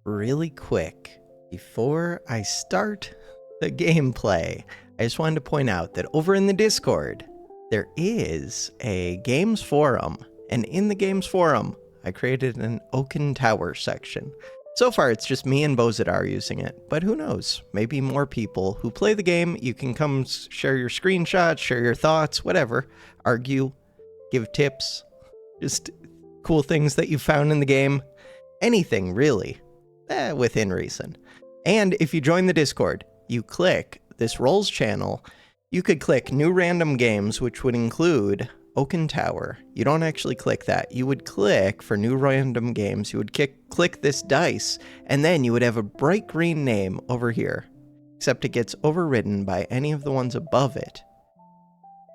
Really quick, before I start the gameplay, I just wanted to point out that over in the Discord, there is a games forum, and in the games forum, I created an Oaken Tower section. So far, it's just me and Bozidar using it, but who knows? Maybe more people who play the game. You can come share your screenshots, share your thoughts, whatever, argue, give tips, just cool things that you found in the game, anything really. Within reason. And if you join the Discord, you click this roles channel, you could click new random games, which would include Oaken Tower. You don't actually click that. You would click for new random games. You would click this dice, and then you would have a bright green name over here, except it gets overridden by any of the ones above it.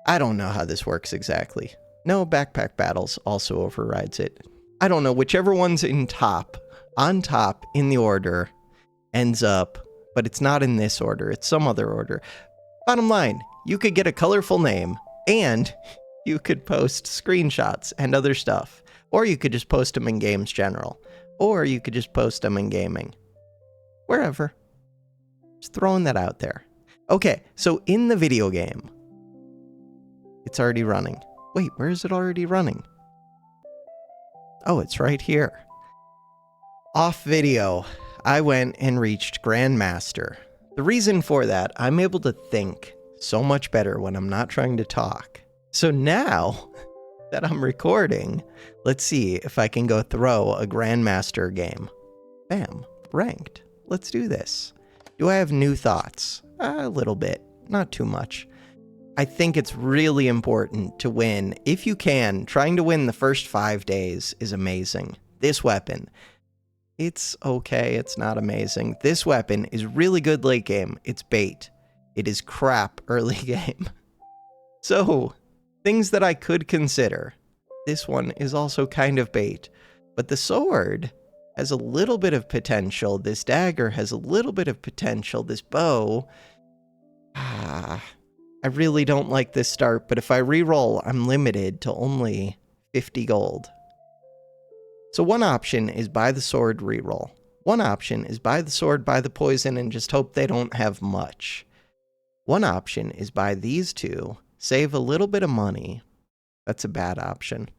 I don't know how this works exactly. No, Backpack Battles also overrides it. I don't know, whichever one's on top in the order ends up, but it's not in this order, it's some other order. Bottom line, you could get a colorful name and you could post screenshots and other stuff, or you could just post them in games general, or you could just post them in gaming, wherever. Just throwing that out there. Okay, so in the video game, it's already running. Wait, where is it already running? Oh, it's right here. Off video, I went and reached Grandmaster. The reason for that, I'm able to think so much better when I'm not trying to talk. So now that I'm recording, let's see if I can go throw a Grandmaster game. Bam, ranked. Let's do this. Do I have new thoughts? A little bit, not too much. I think it's really important to win. If you can, trying to win the first 5 days is amazing. This weapon, it's okay, it's not amazing. This weapon is really good late game. It's bait. It is crap early game. So, things that I could consider. This one is also kind of bait. But the sword has a little bit of potential. This dagger has a little bit of potential. This bow, I really don't like this start, but if I reroll, I'm limited to only 50 gold. So one option is buy the sword, reroll. One option is buy the sword, buy the poison, and just hope they don't have much. One option is buy these two, save a little bit of money. That's a bad option.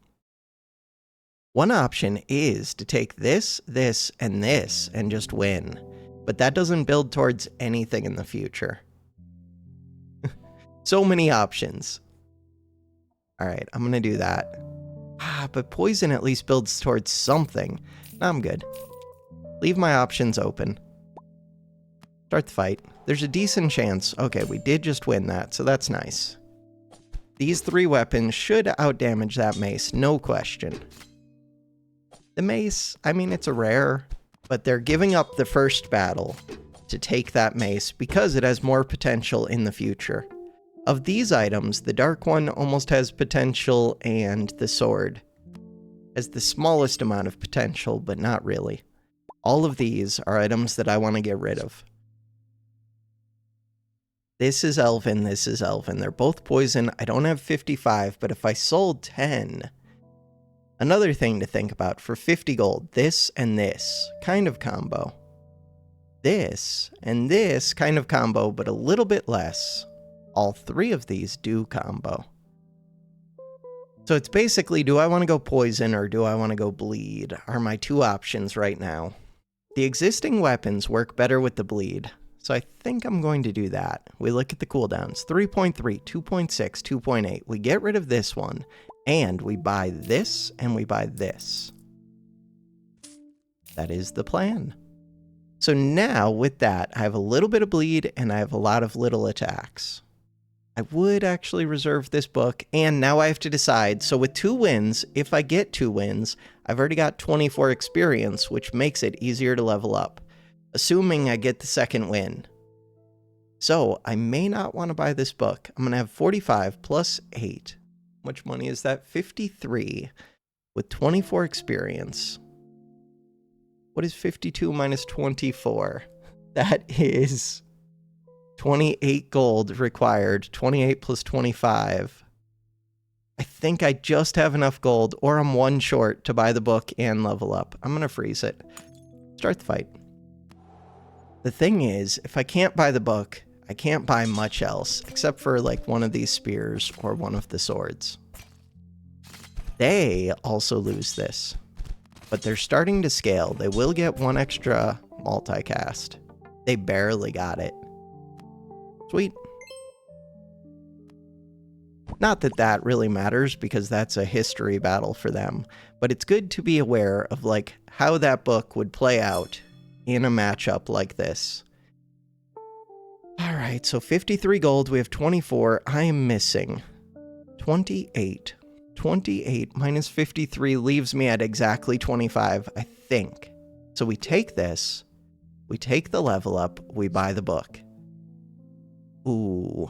One option is to take this, this, and this, and just win. But that doesn't build towards anything in the future. So many options. Alright, I'm gonna do that. But poison at least builds towards something. I'm good. Leave my options open. Start the fight. There's a decent chance. Okay, we did just win that, so that's nice. These 3 weapons should outdamage that mace, no question. The mace, I mean, it's a rare, but they're giving up the first battle to take that mace because it has more potential in the future. Of these items, the dark one almost has potential, and the sword has the smallest amount of potential, but not really. All of these are items that I want to get rid of. This is Elven, this is Elven. They're both poison. I don't have 55, but if I sold 10... Another thing to think about, for 50 gold, this and this kind of combo. This and this kind of combo, but a little bit less. All 3 of these do combo. So it's basically, do I want to go poison or do I want to go bleed? Are my 2 options right now. The existing weapons work better with the bleed, so I think I'm going to do that. We look at the cooldowns, 3.3, 2.6, 2.8. We get rid of this one, and we buy this, and we buy this. That is the plan. So now, with that, I have a little bit of bleed, and I have a lot of little attacks. I would actually reserve this book, and now I have to decide. So with 2 wins, if I get 2 wins, I've already got 24 experience, which makes it easier to level up, assuming I get the second win. So I may not want to buy this book. I'm going to have 45 plus 8. How much money is that? 53 with 24 experience. What is 52 minus 24? That is 28 gold required. 28 plus 25. I think I just have enough gold, or I'm 1 short to buy the book and level up. I'm going to freeze it. Start the fight. The thing is, if I can't buy the book, I can't buy much else, except for like one of these spears or one of the swords. They also lose this, but they're starting to scale. They will get one extra multicast. They barely got it. Sweet. Not that that really matters because that's a history battle for them, but it's good to be aware of like how that book would play out in a matchup like this. All right, so 53 gold, we have 24. I am missing 28. 28 minus 53 leaves me at exactly 25, I think. So we take this, we take the level up, we buy the book. Ooh.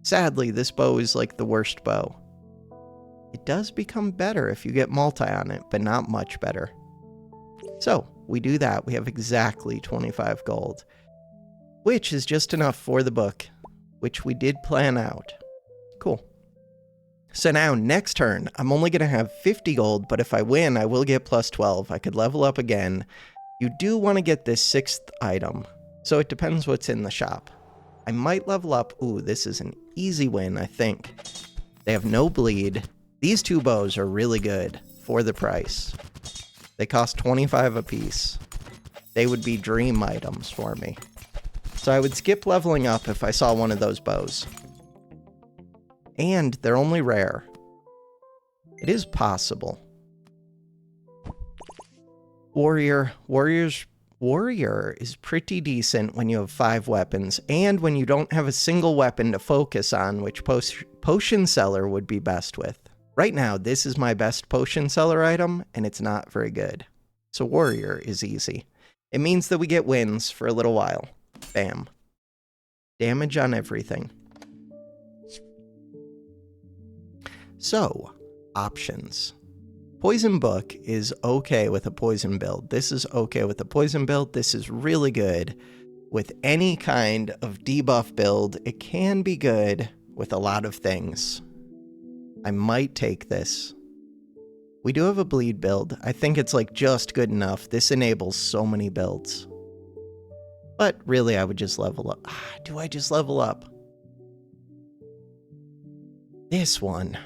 Sadly, this bow is like the worst bow. It does become better if you get multi on it, but not much better. So, we do that. We have exactly 25 gold, which is just enough for the book, which we did plan out. Cool. So now, next turn, I'm only going to have 50 gold, but if I win, I will get plus 12. I could level up again. You do want to get this 6th item, so it depends what's in the shop. I might level up. Ooh, this is an easy win, I think. They have no bleed. These two bows are really good for the price. They cost 25 apiece. They would be dream items for me. So I would skip leveling up if I saw one of those bows. And they're only rare. It is possible. Warrior is pretty decent when you have 5 weapons, and when you don't have a single weapon to focus on, which potion seller would be best with. Right now, this is my best potion seller item, and it's not very good. So warrior is easy. It means that we get wins for a little while. Bam. Damage on everything. So, options. Poison book is okay with a poison build. This is okay with a poison build. This is really good with any kind of debuff build. It can be good with a lot of things. I might take this. We do have a bleed build. I think it's like just good enough. This enables so many builds. But really, I would just level up. Do I just level up? This one.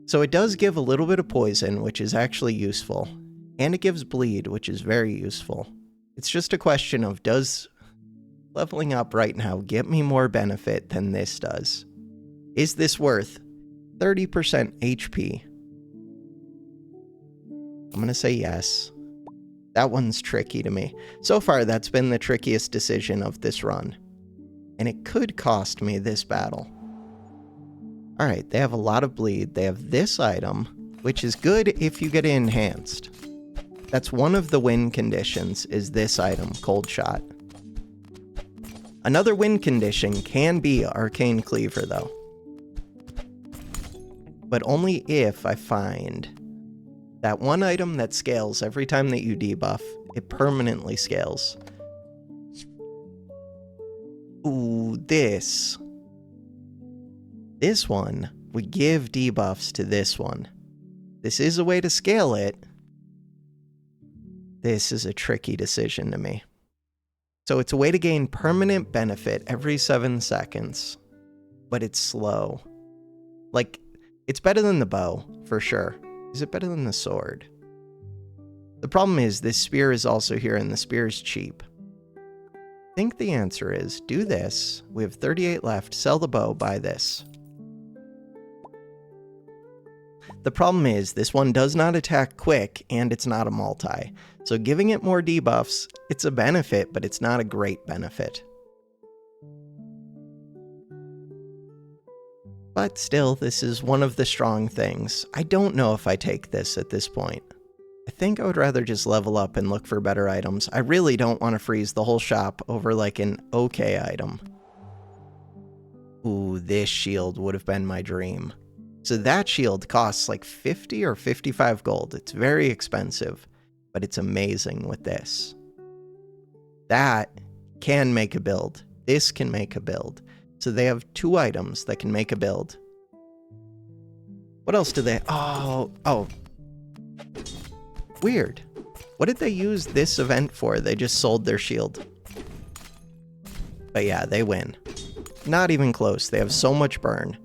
So it does give a little bit of poison, which is actually useful. And it gives bleed, which is very useful. It's just a question of, does leveling up right now get me more benefit than this does? Is this worth 30% HP? I'm going to say yes. That one's tricky to me. So far, that's been the trickiest decision of this run. And it could cost me this battle. Alright, they have a lot of bleed. They have this item, which is good if you get it enhanced. That's one of the win conditions, is this item, Cold Shot. Another win condition can be Arcane Cleaver, though. But only if I find that one item that scales every time that you debuff. It permanently scales. Ooh, this. This one would give debuffs to this one. This is a way to scale it. This is a tricky decision to me. So it's a way to gain permanent benefit every 7 seconds. But it's slow. Like, it's better than the bow, for sure. Is it better than the sword? The problem is, this spear is also here, and the spear is cheap. I think the answer is, do this. We have 38 left. Sell the bow, buy this. The problem is, this one does not attack quick, and it's not a multi. So giving it more debuffs, it's a benefit, but it's not a great benefit. But still, this is one of the strong things. I don't know if I take this at this point. I think I would rather just level up and look for better items. I really don't want to freeze the whole shop over like an okay item. Ooh, this shield would have been my dream. So that shield costs like 50 or 55 gold. It's very expensive, but it's amazing with this. That can make a build. This can make a build. So they have 2 items that can make a build. What else do they... Oh. Weird. What did they use this event for? They just sold their shield. But yeah, they win. Not even close. They have so much burn.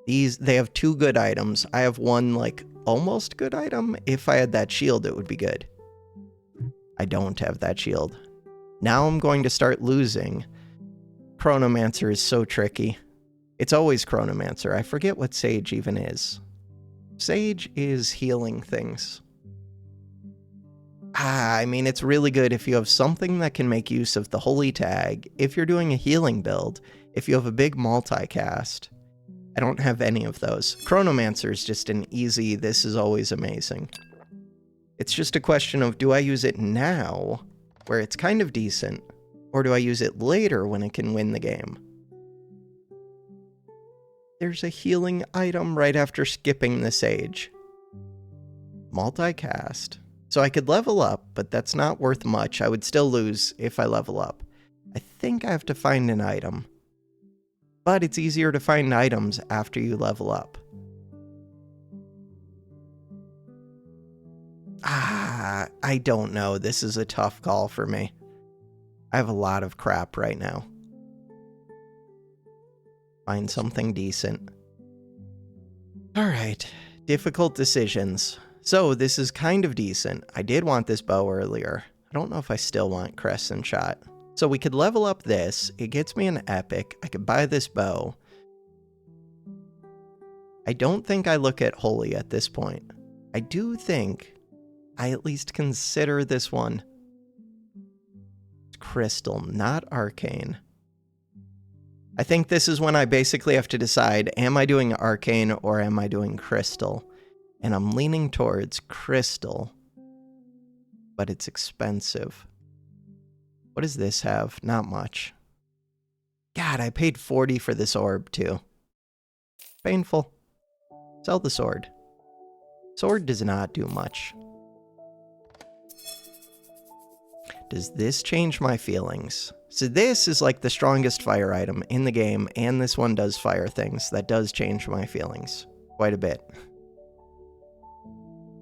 They have 2 good items. I have one, like, almost good item. If I had that shield, it would be good. I don't have that shield. Now I'm going to start losing. Chronomancer is so tricky. It's always Chronomancer. I forget what Sage even is. Sage is healing things. I mean, it's really good if you have something that can make use of the Holy Tag, if you're doing a healing build, if you have a big multicast. I don't have any of those. Chronomancer is just an easy, this is always amazing. It's just a question of, do I use it now, where it's kind of decent, or do I use it later when it can win the game? There's a healing item right after skipping the Sage. Multicast. So I could level up, but that's not worth much. I would still lose if I level up. I think I have to find an item. But it's easier to find items after you level up. I don't know. This is a tough call for me. I have a lot of crap right now. Find something decent. Alright, difficult decisions. So this is kind of decent. I did want this bow earlier. I don't know if I still want Crescent Shot. So we could level up this. It gets me an epic. I could buy this bow. I don't think I look at Holy at this point. I do think I at least consider this one. It's Crystal, not Arcane. I think this is when I basically have to decide, am I doing Arcane or am I doing Crystal? And I'm leaning towards Crystal, but it's expensive. What does this have? Not much. God, I paid 40 for this orb too. Painful. Sell the sword. Sword does not do much. Does this change my feelings? So this is like the strongest fire item in the game, and this one does fire things. That does change my feelings quite a bit.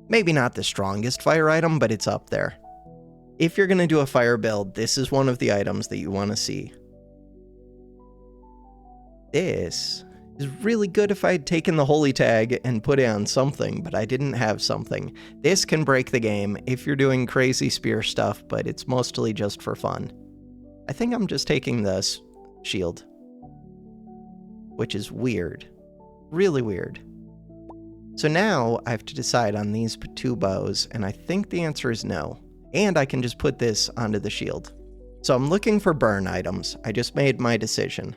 Maybe not the strongest fire item, but it's up there. If you're going to do a fire build, this is one of the items that you want to see. This is really good if I had taken the Holy Tag and put it on something, but I didn't have something. This can break the game if you're doing crazy spear stuff, but it's mostly just for fun. I think I'm just taking this shield, which is weird. Really weird. So now I have to decide on these 2 bows, and I think the answer is no. And I can just put this onto the shield. So I'm looking for burn items. I just made my decision.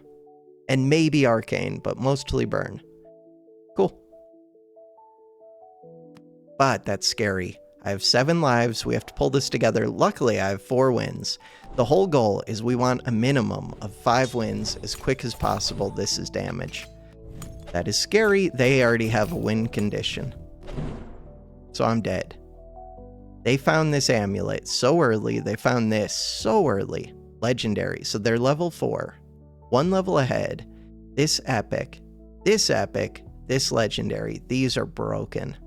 And maybe Arcane, but mostly burn. Cool. But that's scary. I have 7 lives. We have to pull this together. Luckily, I have 4 wins. The whole goal is we want a minimum of 5 wins as quick as possible. This is damage. That is scary. They already have a win condition. So I'm dead. They found this amulet so early. They found this so early. Legendary. So they're level 4. 1 level ahead. This epic. This epic. This legendary. These are broken.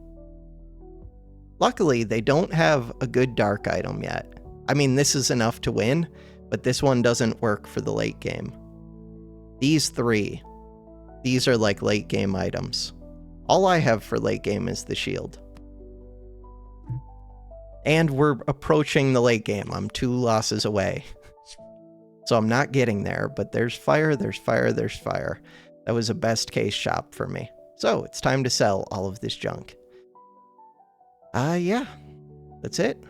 Luckily, they don't have a good dark item yet. I mean, this is enough to win, but this one doesn't work for the late game. These 3. These are like late game items. All I have for late game is the shield. And we're approaching the late game. I'm 2 losses away. So I'm not getting there, but there's fire, there's fire, there's fire. That was a best case shop for me. So it's time to sell all of this junk. Yeah, that's it.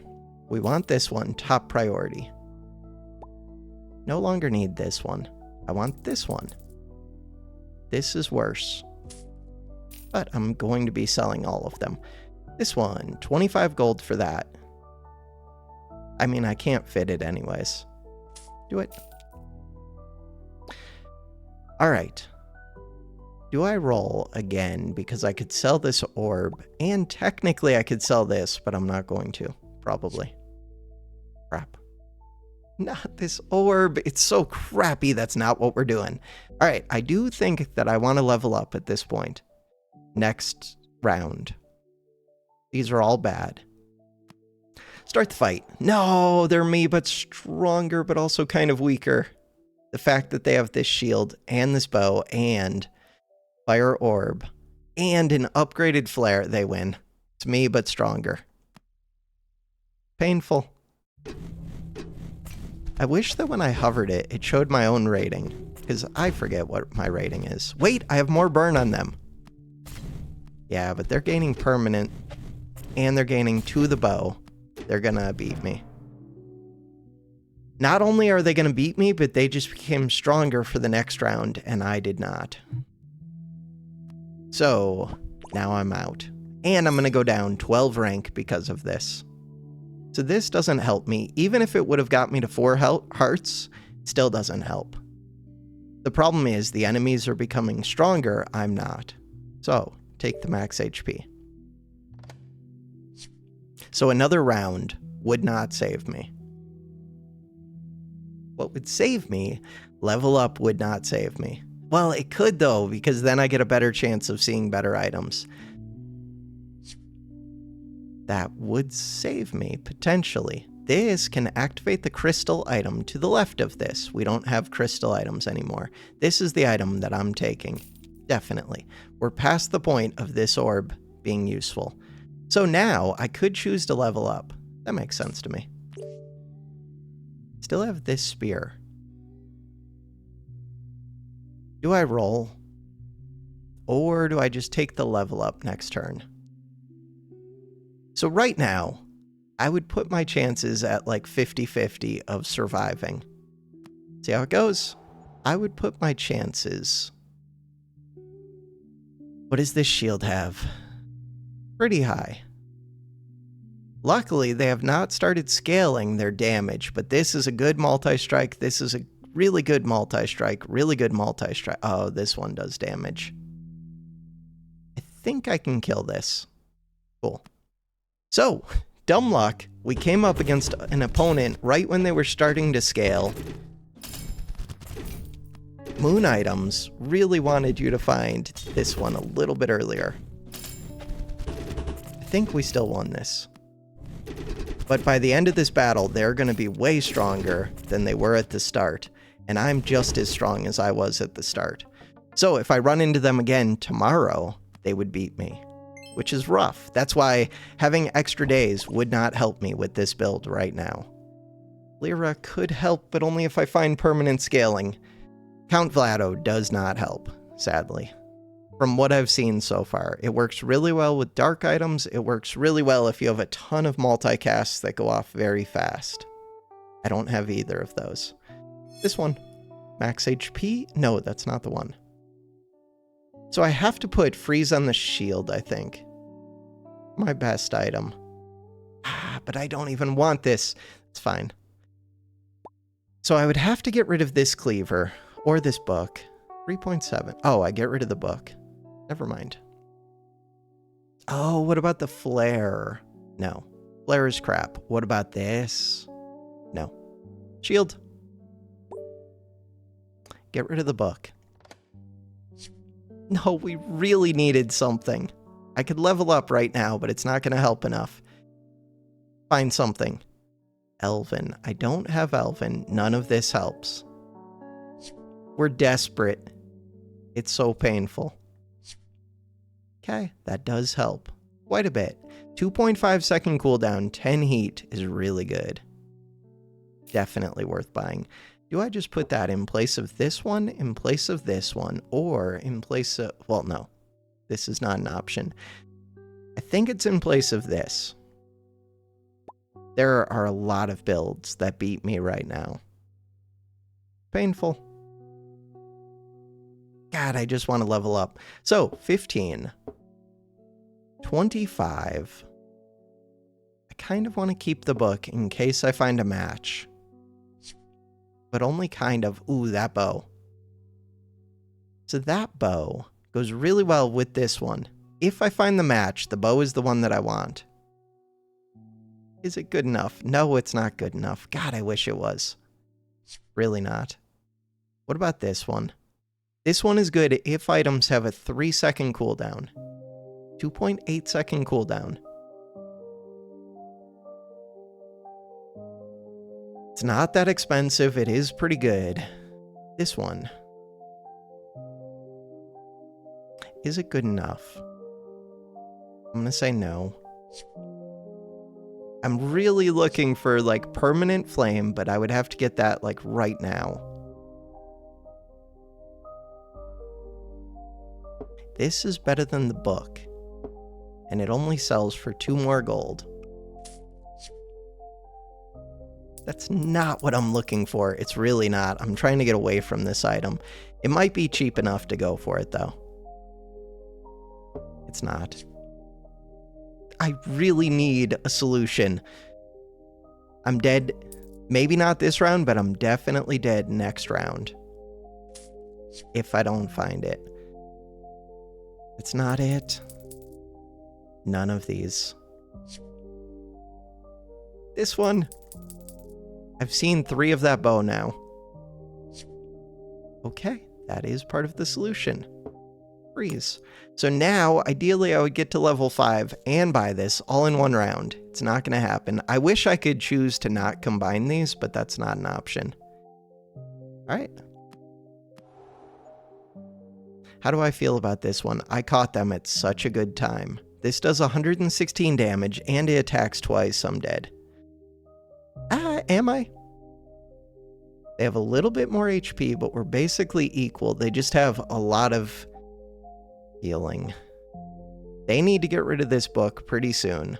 We want this one, top priority. No longer need this one. I want this one. This is worse. But I'm going to be selling all of them. This one, 25 gold for that. I mean, I can't fit it anyways. Do it. Alright. Do I roll again? Because I could sell this orb, and technically I could sell this, but I'm not going to. Probably. Crap. Not this orb. It's so crappy. That's not what we're doing. Alright, I do think that I want to level up at this point. Next round. These are all bad. Start the fight. No, they're me, but stronger, but also kind of weaker. the fact that they have this shield and this bow and fire orb and an upgraded flare, they win. It's me, but stronger. Painful. I wish that when I hovered it, it showed my own rating, because I forget what my rating is. Wait, I have more burn on them. Yeah, but they're gaining permanent, and they're gaining to the bow. They're gonna beat me. Not only are they gonna beat me, but they just became stronger for the next round, and I did not. So, now I'm out. And I'm gonna go down 12 rank because of this. So this doesn't help me. Even if it would have got me to 4 hearts, still doesn't help. The problem is the enemies are becoming stronger, I'm not. So, take the max HP. So another round would not save me. What would save me? Level up would not save me. Well, it could though, because then I get a better chance of seeing better items. That would save me, potentially. This can activate the crystal item to the left of this. We don't have crystal items anymore. This is the item that I'm taking. Definitely. We're past the point of this orb being useful. So now I could choose to level up. That makes sense to me. Still have this spear. Do I roll? Or do I just take the level up next turn? So right now, I would put my chances at like 50-50 of surviving. See how it goes? I would put my chances. What does this shield have? Pretty high. Luckily, they have not started scaling their damage, but this is a good multi-strike. This is a really good multi-strike. Really good multi-strike. Oh, this one does damage. I think I can kill this. Cool. So, dumb luck, we came up against an opponent right when they were starting to scale. Moon items really wanted you to find this one a little bit earlier. I think we still won this. But by the end of this battle, they're going to be way stronger than they were at the start. And I'm just as strong as I was at the start. So if I run into them again tomorrow, they would beat me. Which is rough. That's why having extra days would not help me with this build right now. Lyra could help, but only if I find permanent scaling. Count Vlado does not help, sadly. From what I've seen so far, it works really well with dark items. It works really well if you have a ton of multicasts that go off very fast. I don't have either of those. This one. Max HP? No, that's not the one. So I have to put freeze on the shield, I think. My best item. But I don't even want this. It's fine. So I would have to get rid of this cleaver. Or this book. 3.7. Oh, I get rid of the book. Never mind. Oh, what about the flare? No. Flare is crap. What about this? No. Shield. Get rid of the book. No, we really needed something. I could level up right now, but it's not going to help enough. Find something. Elven. I don't have Elven. None of this helps. We're desperate. It's so painful. Okay, that does help. Quite a bit. 2.5 second cooldown, 10 heat is really good. Definitely worth buying. Do I just put that in place of this one, in place of this one, or in place of... Well, no. This is not an option. I think it's in place of this. There are a lot of builds that beat me right now. Painful. God, I just want to level up. So, 15. 25. I kind of want to keep the book in case I find a match. But only kind of. Ooh, that bow. So that bow goes really well with this one. If I find the match, the bow is the one that I want. Is it good enough? No, it's not good enough. God, I wish it was. Really not. What about this one? This one is good if items have a 3-second cooldown. 2.8 second cooldown. It's not that expensive. It is pretty good. This one. Is it good enough? I'm gonna say no. I'm really looking for like permanent flame, but I would have to get that like right now. This is better than the book, and it only sells for 2 more gold. That's not what I'm looking for. It's really not. I'm trying to get away from this item. It might be cheap enough to go for it, though. It's not. I really need a solution. I'm dead. Maybe not this round, but I'm definitely dead next round. If I don't find it. It's not it. None of these. This one. I've seen 3 of that bow now. Okay, that is part of the solution. Freeze. So now, ideally, I would get to level 5 and buy this all in one round. It's not going to happen. I wish I could choose to not combine these, but that's not an option. All right. How do I feel about this one? I caught them at such a good time. This does 116 damage, and it attacks twice. I'm dead. Am I? They have a little bit more HP, but we're basically equal. They just have a lot of healing. They need to get rid of this book pretty soon.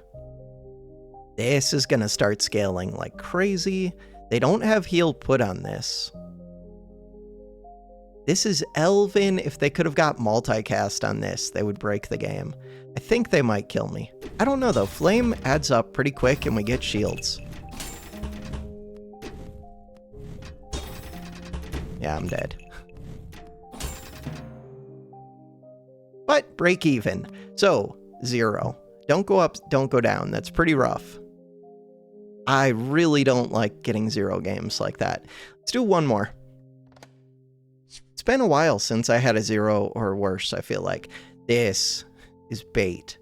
This is going to start scaling like crazy. They don't have heal put on this. This is Elven. If they could have got multicast on this, they would break the game. I think they might kill me. I don't know though. Flame adds up pretty quick and we get shields. Yeah, I'm dead. But break even. So, 0. Don't go up, don't go down. That's pretty rough. I really don't like getting 0 games like that. Let's do one more. It's been a while since I had a 0 or worse, I feel like. This is bait.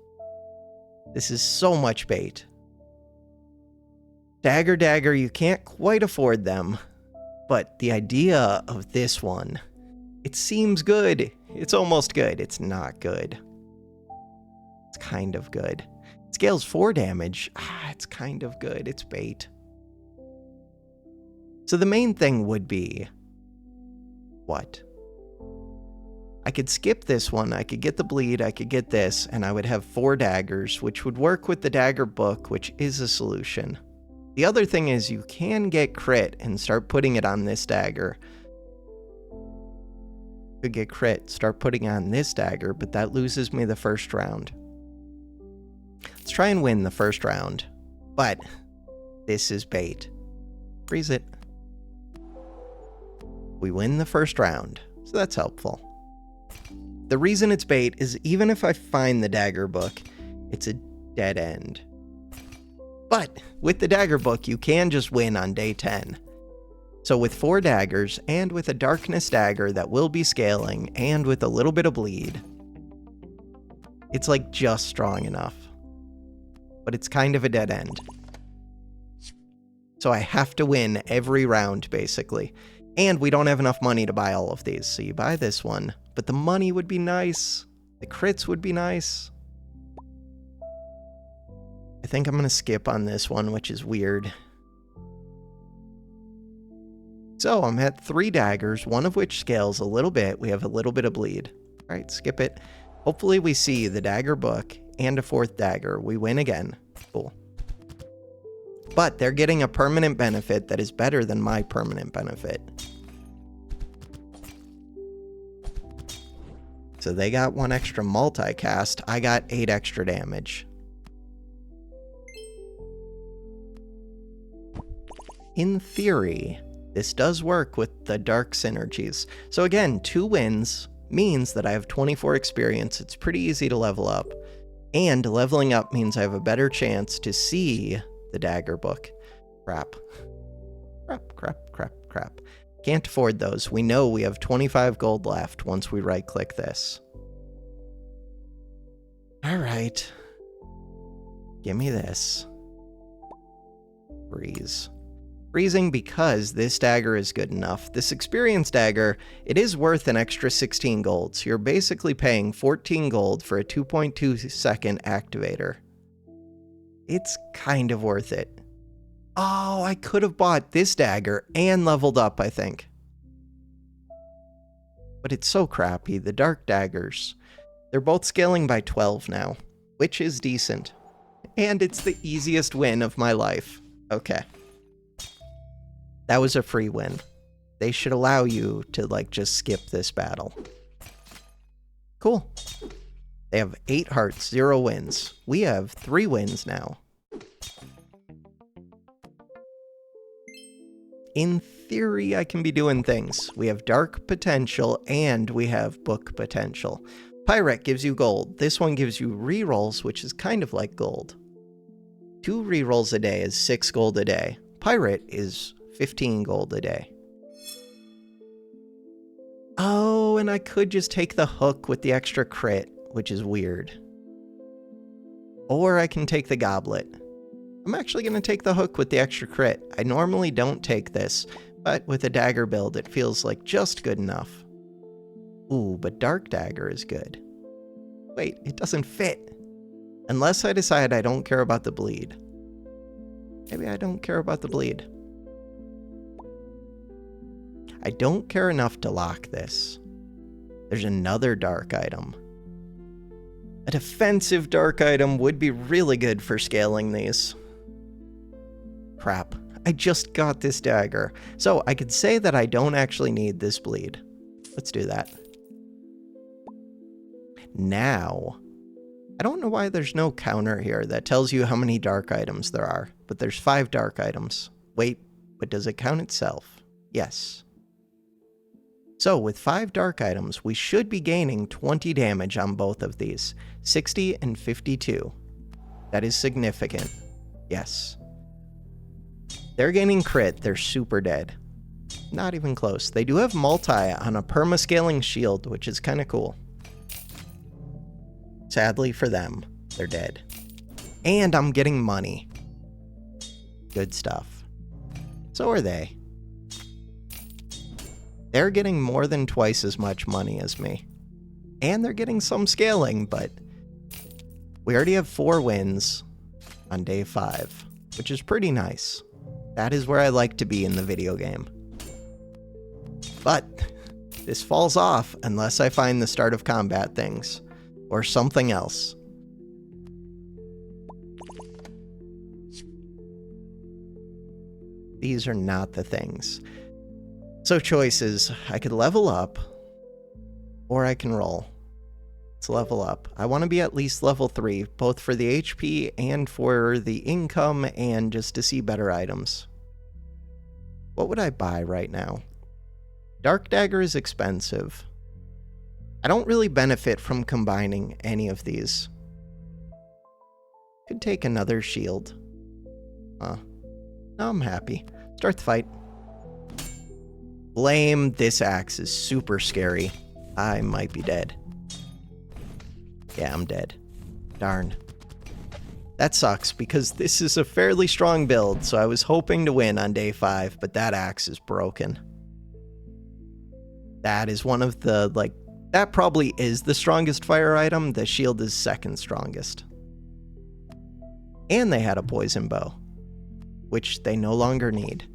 This is so much bait. Dagger, you can't quite afford them. But the idea of this one, it seems good. It's almost good. It's not good. It's kind of good. It scales 4 damage. It's kind of good. It's bait. So the main thing would be... what? I could skip this one. I could get the bleed. I could get this. And I would have 4 daggers, which would work with the dagger book, which is a solution. The other thing is you can get crit and start putting it on this dagger. Could get crit, start putting on this dagger, but that loses me the first round. Let's try and win the first round, but this is bait. Freeze it. We win the first round, so that's helpful. The reason it's bait is even if I find the dagger book, it's a dead end. But with the dagger book, you can just win on day 10. So with 4 daggers, and with a darkness dagger that will be scaling, and with a little bit of bleed, it's like just strong enough. But it's kind of a dead end. So I have to win every round, basically. And we don't have enough money to buy all of these, so you buy this one. But the money would be nice. The crits would be nice. I think I'm going to skip on this one, which is weird. So I'm at 3 daggers, one of which scales a little bit. We have a little bit of bleed. All right, skip it. Hopefully we see the dagger book and a 4th dagger. We win again. Cool. But they're getting a permanent benefit that is better than my permanent benefit. So they got 1 extra multicast. I got 8 extra damage. In theory, this does work with the dark synergies. So again, 2 wins means that I have 24 experience. It's pretty easy to level up. And leveling up means I have a better chance to see the dagger book. Crap. Crap. Can't afford those. We know we have 25 gold left once we right-click this. All right. Give me this. Freeze. Freezing because this dagger is good enough. This experience dagger, it is worth an extra 16 gold, so you're basically paying 14 gold for a 2.2 second activator. It's kind of worth it. Oh, I could have bought this dagger and leveled up, I think. But it's so crappy. The dark daggers, they're both scaling by 12 now, which is decent. And it's the easiest win of my life. Okay. That was a free win. They should allow you to, like, just skip this battle. Cool. They have 8 hearts, 0 wins. We have 3 wins now. In theory, I can be doing things. We have dark potential and we have book potential. Pirate gives you gold. This one gives you rerolls, which is kind of like gold. 2 rerolls a day is 6 gold a day. Pirate is 15 gold a day. Oh, and I could just take the hook with the extra crit, which is weird. Or I can take the goblet. I'm actually going to take the hook with the extra crit. I normally don't take this, but with a dagger build, it feels like just good enough. Ooh, but dark dagger is good. Wait, it doesn't fit. Unless I decide I don't care about the bleed. Maybe I don't care about the bleed. I don't care enough to lock this. There's another dark item. A defensive dark item would be really good for scaling these. Crap. I just got this dagger. So I could say that I don't actually need this bleed. Let's do that. Now, I don't know why there's no counter here that tells you how many dark items there are, but there's 5 dark items. Wait, but does it count itself? Yes. So with 5 dark items, we should be gaining 20 damage on both of these. 60 and 52. That is significant. Yes. They're gaining crit, they're super dead. Not even close. They do have multi on a perma-scaling shield, which is kind of cool. Sadly for them, they're dead. And I'm getting money. Good stuff. So are they. They're getting more than twice as much money as me. And they're getting some scaling, but we already have 4 wins on day 5, which is pretty nice. That is where I like to be in the video game. But this falls off unless I find the start of combat things or something else. These are not the things. So choices, I could level up or I can roll. Let's level up. I want to be at least level 3, both for the HP and for the income and just to see better items. What would I buy right now? Dark Dagger is expensive. I don't really benefit from combining any of these. Could take another shield. No, I'm happy. Start the fight. Blame, this axe is super scary. I might be dead. Yeah, I'm dead. Darn. That sucks, because this is a fairly strong build, so I was hoping to win on day 5, but that axe is broken. That is one of the, that probably is the strongest fire item. The shield is second strongest. And they had a poison bow, which they no longer need.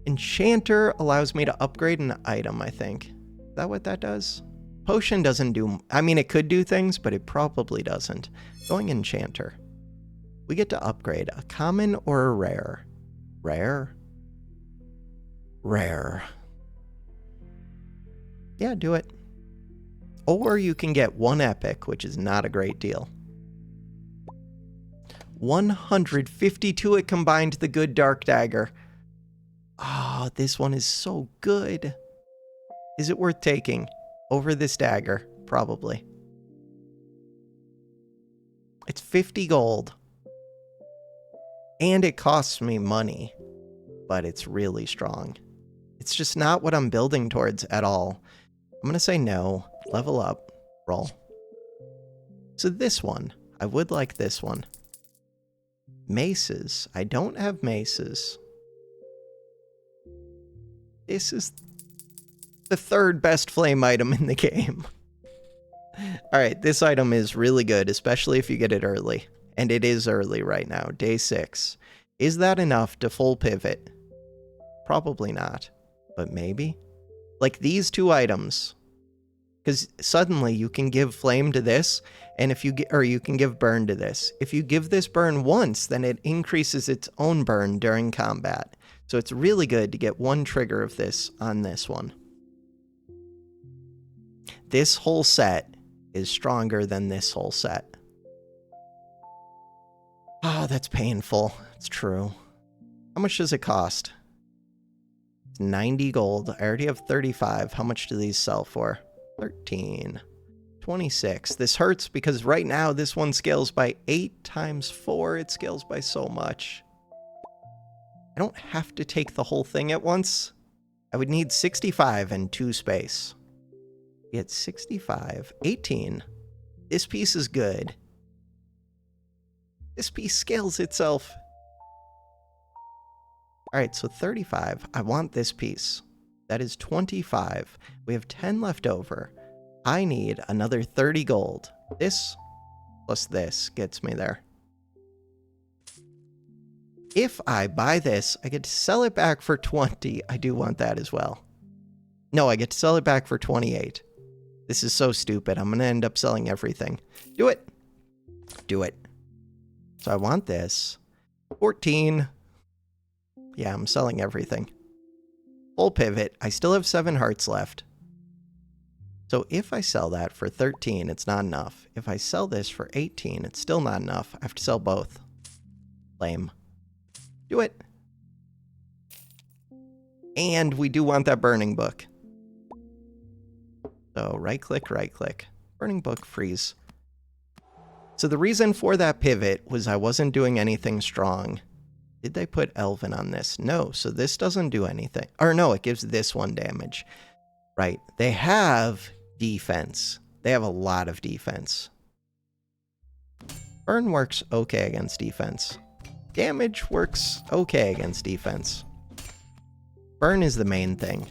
Enchanter allows me to upgrade an item, I think. Is that what that does? Potion doesn't do... I mean, it could do things, but it probably doesn't. Going Enchanter. We get to upgrade a common or a rare. Rare? Rare. Yeah, do it. Or you can get 1 epic, which is not a great deal. 152 it combined the good Dark Dagger. Oh, this one is so good. Is it worth taking over this dagger? Probably. It's 50 gold. And it costs me money. But it's really strong. It's just not what I'm building towards at all. I'm going to say no. Level up. Roll. So this one. I would like this one. Maces. I don't have maces. This is the third best flame item in the game. Alright, this item is really good, especially if you get it early. And it is early right now, day 6. Is that enough to full pivot? Probably not, but maybe? Like these 2 items. Because suddenly you can give flame to this, and if you you can give burn to this. If you give this burn once, then it increases its own burn during combat. So it's really good to get 1 trigger of this on this one. This whole set is stronger than this whole set. Ah, that's painful. It's true. How much does it cost? It's 90 gold. I already have 35. How much do these sell for? 13. 26. This hurts because right now this one scales by 8 times 4. It scales by so much. I don't have to take the whole thing at once. I would need 65 and 2 space. Get 65. 18. This piece is good. This piece scales itself. Alright, so 35. I want this piece. That is 25. We have 10 left over. I need another 30 gold. This plus this gets me there. If I buy this, I get to sell it back for 20. I do want that as well. No, I get to sell it back for 28. This is so stupid. I'm going to end up selling everything. Do it. Do it. So I want this. 14. Yeah, I'm selling everything. Full pivot. I still have 7 hearts left. So if I sell that for 13, it's not enough. If I sell this for 18, it's still not enough. I have to sell both. Lame. Do it. And we do want that burning book. So right click, right click. Burning book, freeze. So the reason for that pivot was I wasn't doing anything strong. Did they put Elven on this? No, so this doesn't do anything. Or no, it gives this 1 damage. Right, they have defense. They have a lot of defense. Burn works okay against defense. Damage works okay against defense. Burn is the main thing.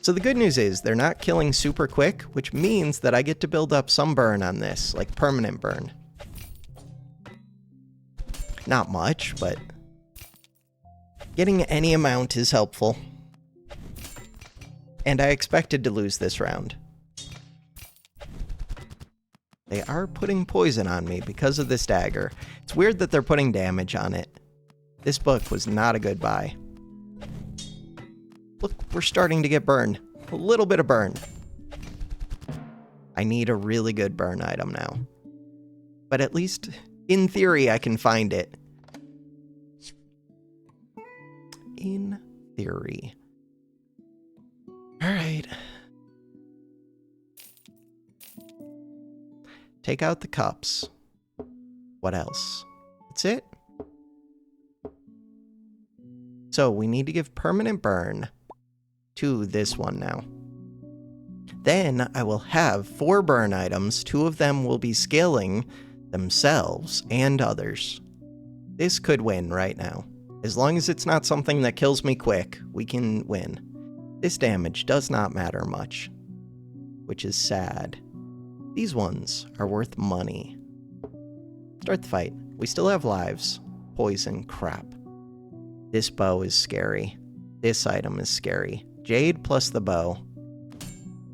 So the good news is they're not killing super quick, which means that I get to build up some burn on this, like permanent burn. Not much, but getting any amount is helpful. And I expected to lose this round. They are putting poison on me because of this dagger. It's weird that they're putting damage on it. This book was not a good buy. Look, we're starting to get burn. A little bit of burn. I need a really good burn item now. But at least, in theory, I can find it. In theory. Alright. Take out the cups. What else? That's it? So we need to give permanent burn to this one now. Then I will have 4 burn items. 2 of them will be scaling themselves and others. This could win right now. As long as it's not something that kills me quick, we can win. This damage does not matter much, which is sad. These ones are worth money. Start the fight. We still have lives. Poison, crap. This bow is scary. This item is scary. Jade plus the bow.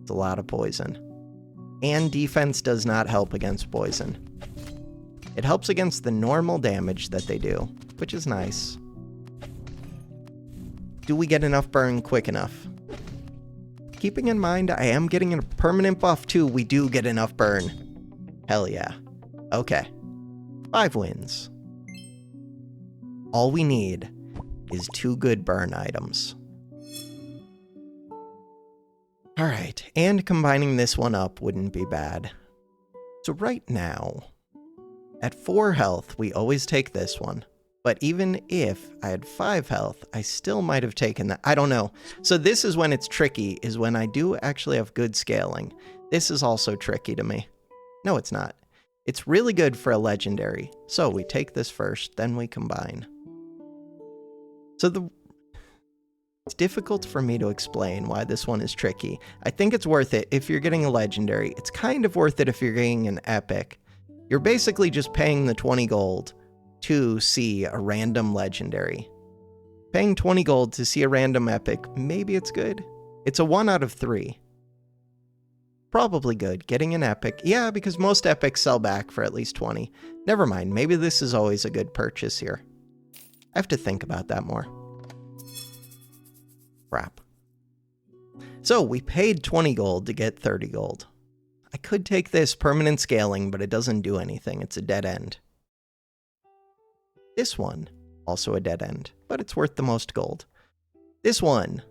It's a lot of poison. And defense does not help against poison. It helps against the normal damage that they do, which is nice. Do we get enough burn quick enough? Keeping in mind I am getting a permanent buff too, we do get enough burn. Hell yeah. Okay. 5 wins. All we need is 2 good burn items. Alright, and combining this one up wouldn't be bad. So right now, at 4 health, we always take this one. But even if I had 5 health, I still might have taken that. I don't know. So this is when it's tricky, is when I do actually have good scaling. This is also tricky to me. No, it's not. It's really good for a legendary. So we take this first, then we combine. So It's difficult for me to explain why this one is tricky. I think it's worth it if you're getting a legendary. It's kind of worth it if you're getting an epic. You're basically just paying the 20 gold to see a random legendary. Paying 20 gold to see a random epic, maybe it's good. It's a 1 out of 3. Probably good. Getting an epic, yeah, because most epics sell back for at least 20. Never mind, maybe this is always a good purchase here. I have to think about that more. Crap. So we paid 20 gold to get 30 gold. I could take this permanent scaling, but it doesn't do anything. It's a dead end. This one, also a dead end, but it's worth the most gold. This one.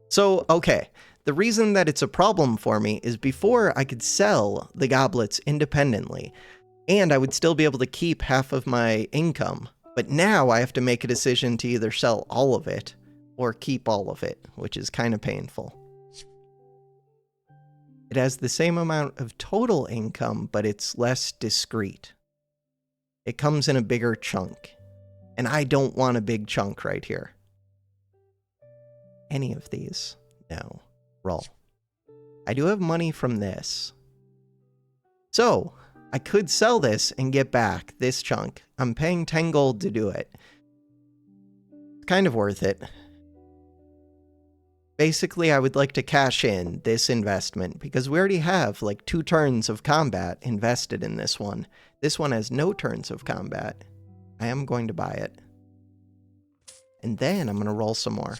So, okay. The reason that it's a problem for me is before I could sell the goblets independently, and I would still be able to keep half of my income. But now I have to make a decision to either sell all of it or keep all of it, which is kind of painful. It has the same amount of total income, but it's less discreet. It comes in a bigger chunk, and I don't want a big chunk right here. Any of these? No. Roll. I do have money from this. So, I could sell this and get back this chunk. I'm paying 10 gold to do it. It's kind of worth it. Basically, I would like to cash in this investment because we already have like 2 turns of combat invested in this one. This one has no turns of combat. I am going to buy it. And then I'm going to roll some more.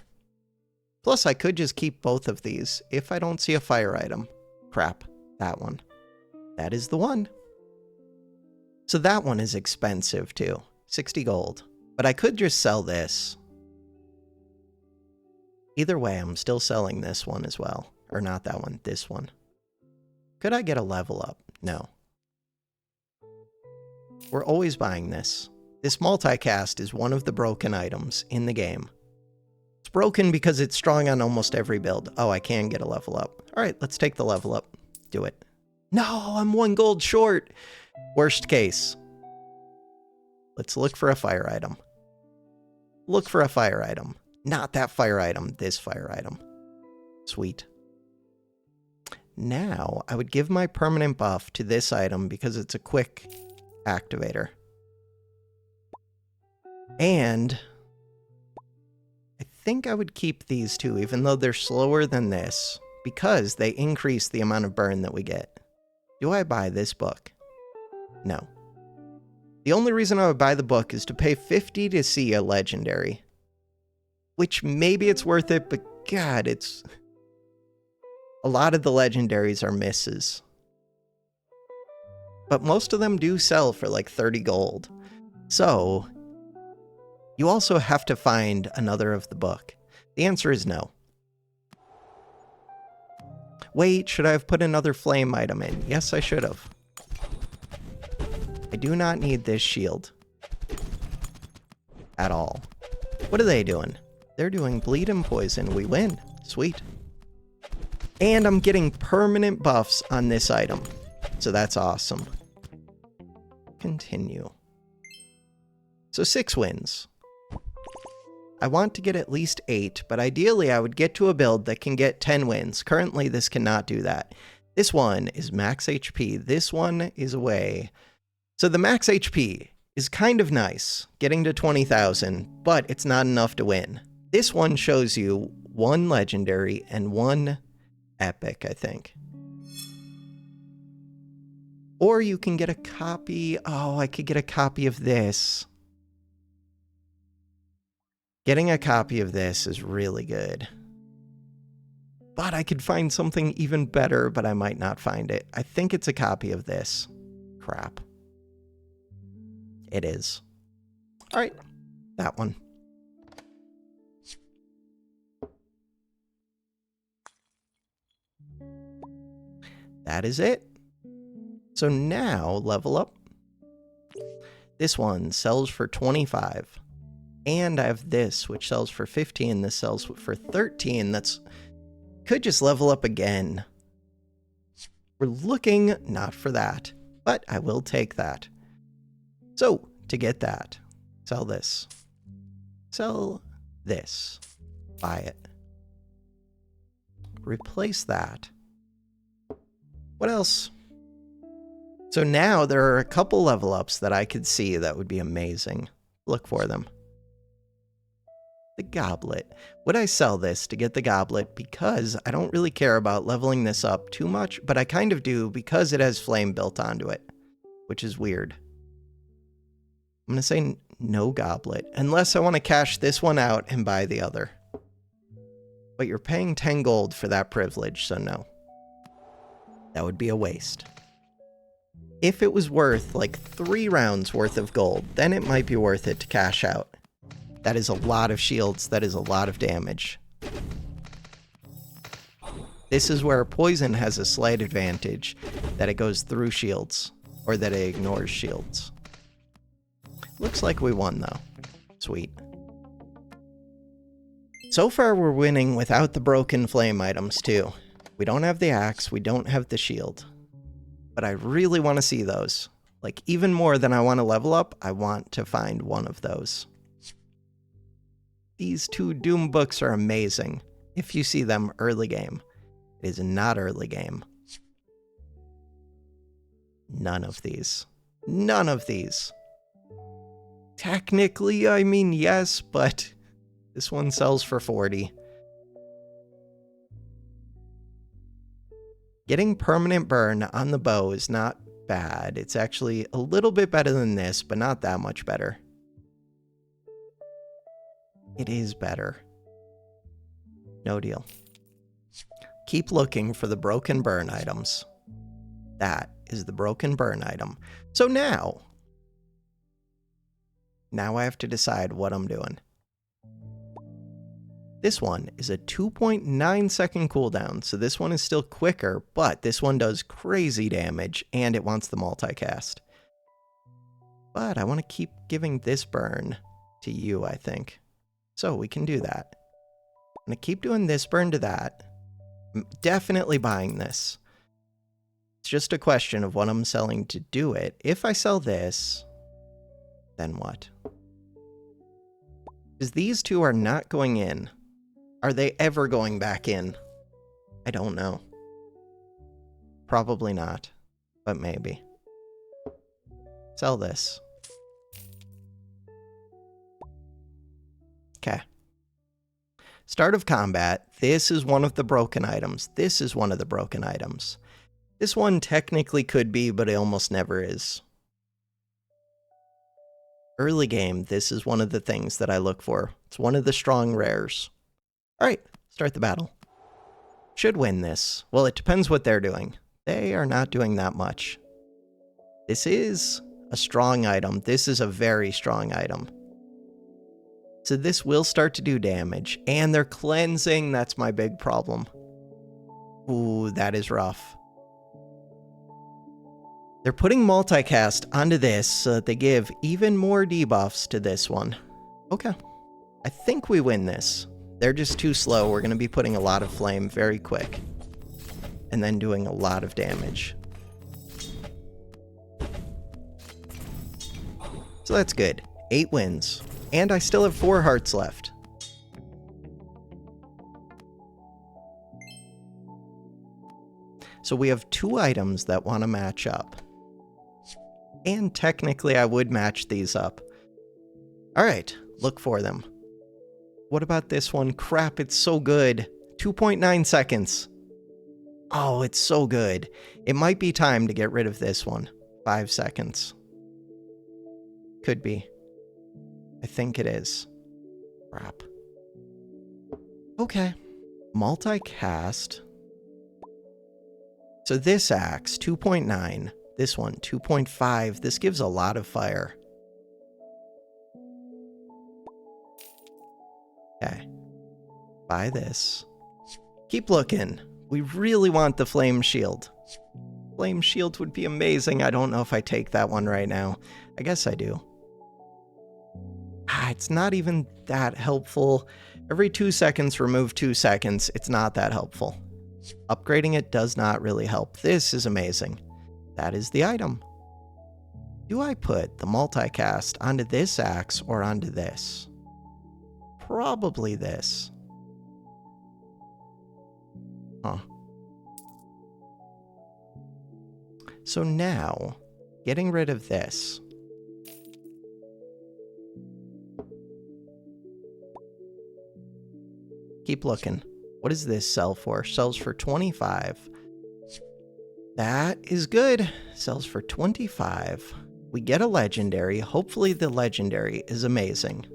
Plus, I could just keep both of these if I don't see a fire item. Crap, that one. That is the one. So that one is expensive too. 60 gold. But I could just sell this. Either way, I'm still selling this one as well. Or not that one, this one. Could I get a level up? No. We're always buying this. This multicast is one of the broken items in the game. It's broken because it's strong on almost every build. Oh, I can get a level up. All right, let's take the level up. Do it. No, I'm 1 gold short. Worst case. Let's look for a fire item. Look for a fire item. Not that fire item, this fire item. Sweet. Now, I would give my permanent buff to this item because it's a quick activator. And I think I would keep these two, even though they're slower than this, because they increase the amount of burn that we get. Do I buy this book? No. The only reason I would buy the book is to pay 50 to see a legendary. Which maybe it's worth it, but God, it's... A lot of the legendaries are misses. But most of them do sell for like 30 gold. So, you also have to find another of the book. The answer is no. Wait, should I have put another flame item in? Yes, I should have. I do not need this shield. At all. What are they doing? They're doing bleed and poison. We win. Sweet. And I'm getting permanent buffs on this item. So that's awesome. Continue. So 6 wins. I want to get at least 8, but ideally I would get to a build that can get 10 wins. Currently, this cannot do that. This one is max HP. This one is away. So the max HP is kind of nice, getting to 20,000, but it's not enough to win. This one shows you 1 legendary and 1 epic, I think. Or you can get a copy. Oh, I could get a copy of this. Getting a copy of this is really good. But I could find something even better, but I might not find it. I think it's a copy of this. Crap. It is. All right. That one. That is it. So now, level up. This one sells for 25. And I have this, which sells for 15. This sells for 13. That's... Could just level up again. We're looking not for that, but I will take that. So, to get that, sell this. Sell this. Buy it. replace that. What else? So now there are a couple level ups that I could see that would be amazing. Look for them. The goblet. Would I sell this to get the goblet? Because I don't really care about leveling this up too much, but I kind of do because it has flame built onto it, which is weird. I'm going to say no goblet, unless I want to cash this one out and buy the other. But you're paying 10 gold for that privilege, so no. That would be a waste. If it was worth like 3 rounds worth of gold, then it might be worth it to cash out. That is a lot of shields, that is a lot of damage. This is where poison has a slight advantage, that it goes through shields, or that it ignores shields. Looks like we won though. Sweet. So far we're winning without the broken flame items too. We don't have the axe, we don't have the shield. But I really want to see those. Like even more than I want to level up, I want to find one of those. These 2 Doom books are amazing. If you see them early game. It is not early game. None of these. None of these. Technically, I mean, yes, but this one sells for 40. Getting permanent burn on the bow is not bad. It's actually a little bit better than this, but not that much better. It is better. No deal. Keep looking for the broken burn items. That is the broken burn item. So now I have to decide what I'm doing. This one is a 2.9 second cooldown, so this one is still quicker, but this one does crazy damage, and it wants the multicast. But I want to keep giving this burn to you, I think. So we can do that. I'm going to keep doing this burn to that. I'm definitely buying this. It's just a question of what I'm selling to do it. If I sell this, then what? Because these 2 are not going in. Are they ever going back in? I don't know. Probably not, but maybe. Sell this. Okay. Start of combat. This is one of the broken items. This is one of the broken items. This one technically could be, but it almost never is. Early game, this is one of the things that I look for. It's one of the strong rares. Alright, start the battle. Should win this. Well, it depends what they're doing. They are not doing that much. This is a strong item. This is a very strong item. So this will start to do damage. And they're cleansing. That's my big problem. Ooh, that is rough. They're putting multicast onto this so that they give even more debuffs to this one. Okay. I think we win this. They're just too slow. We're going to be putting a lot of flame very quick. And then doing a lot of damage. So that's good. 8 wins. And I still have 4 hearts left. So we have 2 items that want to match up. And technically I would match these up. Alright, look for them. What about this one? Crap, it's so good. 2.9 seconds. Oh, it's so good. It might be time to get rid of this one. 5 seconds. Could be. I think it is. Crap. Okay. Multicast. So this axe, 2.9. This one, 2.5. This gives a lot of fire. Okay. Buy this. Keep looking. We really want the flame shield. Flame shield would be amazing. I don't know if I take that one right now. I guess I do. It's not even that helpful. Every 2 seconds, remove 2 seconds. It's not that helpful. Upgrading it does not really help. This is amazing. That is the item. Do I put the multicast onto this axe or onto this? Probably this. Huh. So now, getting rid of this. Keep looking. What does this sell for? Sells for 25. That is good. Sells for 25. We get a legendary. Hopefully the legendary is amazing.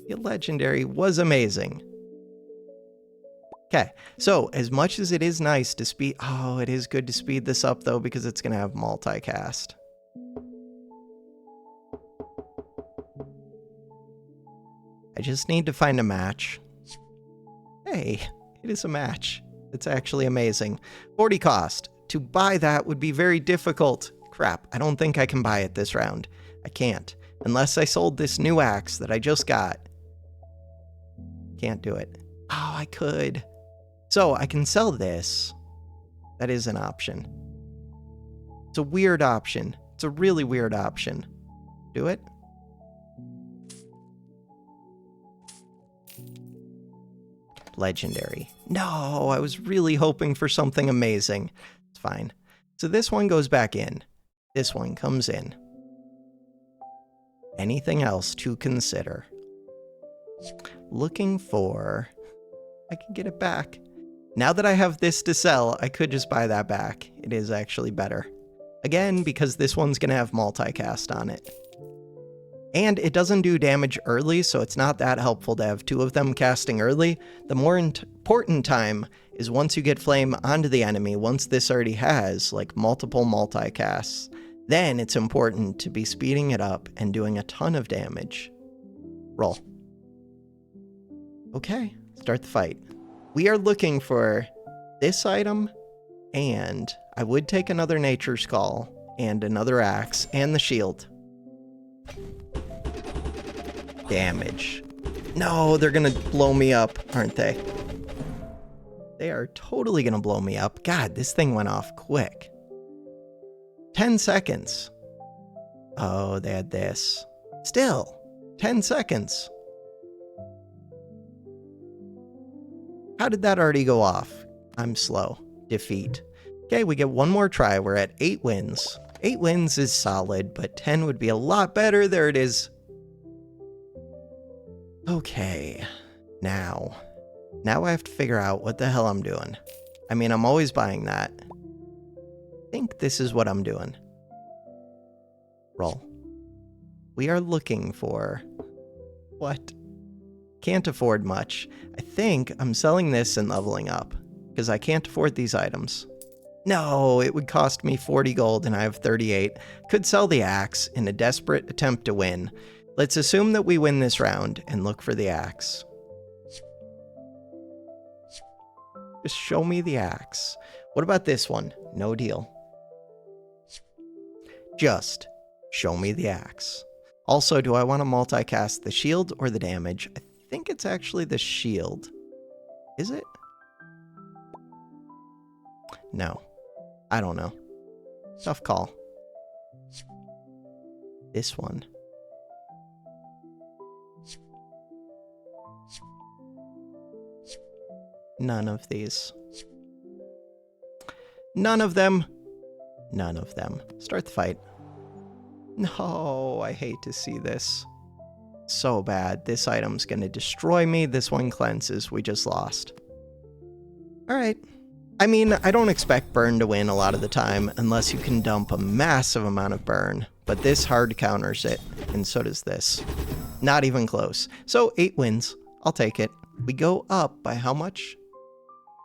The legendary was amazing. Okay, so as much as it is nice to speed... Oh, it is good to speed this up, though, because it's going to have multicast. I just need to find a match. Hey, it is a match. It's actually amazing. 40 cost. To buy that would be very difficult. Crap, I don't think I can buy it this round. I can't. Unless I sold this new axe that I just got. Can't do it. Oh, I could. So I can sell this. That is an option. It's a weird option. It's a really weird option. Do it? Legendary. No, I was really hoping for something amazing. It's fine. So this one goes back in. This one comes in. Anything else to consider? Looking for... I can get it back. Now that I have this to sell, I could just buy that back. It is actually better. Again, because this one's going to have multicast on it. And it doesn't do damage early, so it's not that helpful to have two of them casting early. The more important time is once you get flame onto the enemy, once this already has, like, multiple multicasts, then it's important to be speeding it up and doing a ton of damage. Roll. Okay, start the fight. We are looking for this item, and I would take another Nature Skull, and another axe, and the shield. Damage. No, they're gonna blow me up, aren't they? They are totally gonna blow me up. God, this thing went off quick. 10 seconds. Oh, they had this. Still, 10 seconds. How did that already go off? I'm slow. Defeat. Okay, we get one more try. We're at 8 wins. 8 wins is solid, but 10 would be a lot better. There it is. Okay, now I have to figure out what the hell I'm doing. I mean, I'm always buying that. I think this is what I'm doing. Roll. We are looking for... What? Can't afford much. I think I'm selling this and leveling up, because I can't afford these items. No, it would cost me 40 gold and I have 38. Could sell the axe in a desperate attempt to win. Let's assume that we win this round and look for the axe. Just show me the axe. What about this one? No deal. Just show me the axe. Also, do I want to multicast the shield or the damage? I think it's actually the shield. Is it? No. I don't know. Tough call. This one. None of these. None of them. None of them. Start the fight. No, I hate to see this. So bad. This item's gonna destroy me. This one cleanses. We just lost. Alright. I mean, I don't expect burn to win a lot of the time unless you can dump a massive amount of burn. But this hard counters it, and so does this. Not even close. So 8 wins. I'll take it. We go up by how much?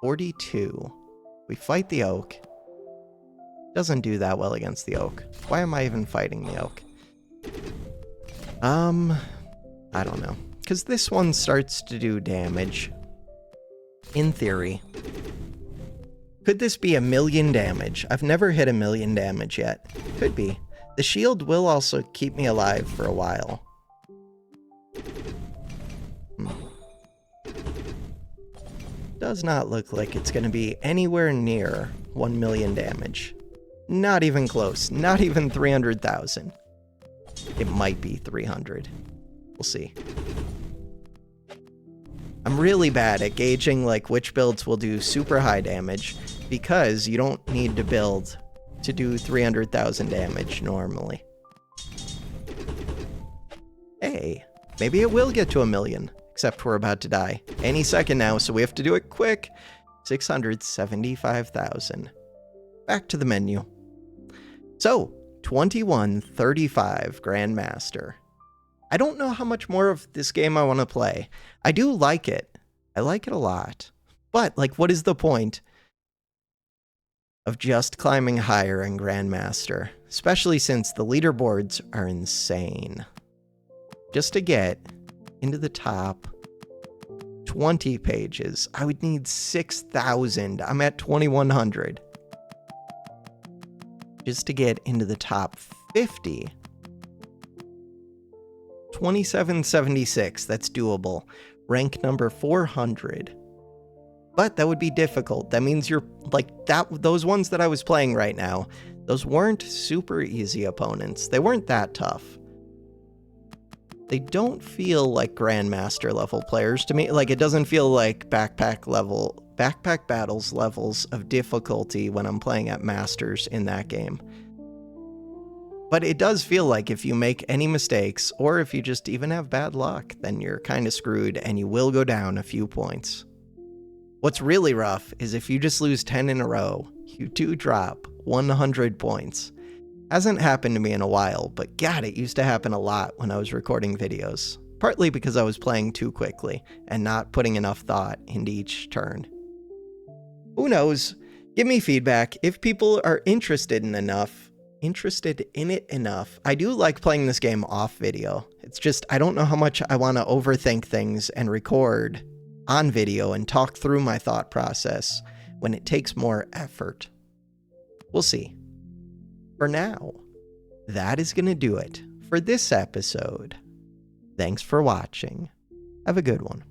42. We fight the oak. Doesn't do that well against the oak. Why am I even fighting the oak? I don't know. Because this one starts to do damage. In theory. Could this be 1,000,000 damage? I've never hit 1,000,000 damage yet. Could be. The shield will also keep me alive for a while. Does not look like it's going to be anywhere near 1,000,000 damage. Not even close. Not even 300,000. It might be 300. We'll see. I'm really bad at gauging like which builds will do super high damage because you don't need to build to do 300,000 damage normally. Hey, maybe it will get to 1 million, except we're about to die any second now, so we have to do it quick. 675,000. Back to the menu. So, 2135 Grandmaster. I don't know how much more of this game I want to play. I do like it. I like it a lot. But, like, what is the point of just climbing higher in Grandmaster? Especially since the leaderboards are insane. Just to get into the top 20 pages, I would need 6,000. I'm at 2,100. Just to get into the top 50. 2776, that's doable. Rank number 400. But that would be difficult. That means you're like those ones that I was playing right now, those weren't super easy opponents. They weren't that tough. They don't feel like Grandmaster level players to me. Like, it doesn't feel like backpack battles levels of difficulty when I'm playing at Masters in that game. But it does feel like if you make any mistakes, or if you just even have bad luck, then you're kind of screwed and you will go down a few points. What's really rough is if you just lose 10 in a row, you do drop 100 points. Hasn't happened to me in a while, but God, it used to happen a lot when I was recording videos. Partly because I was playing too quickly and not putting enough thought into each turn. Who knows? Give me feedback if people are interested in it enough. I do like playing this game off video. It's just, I don't know how much I want to overthink things and record on video and talk through my thought process when it takes more effort. We'll see. For now, that is going to do it for this episode. Thanks for watching. Have a good one.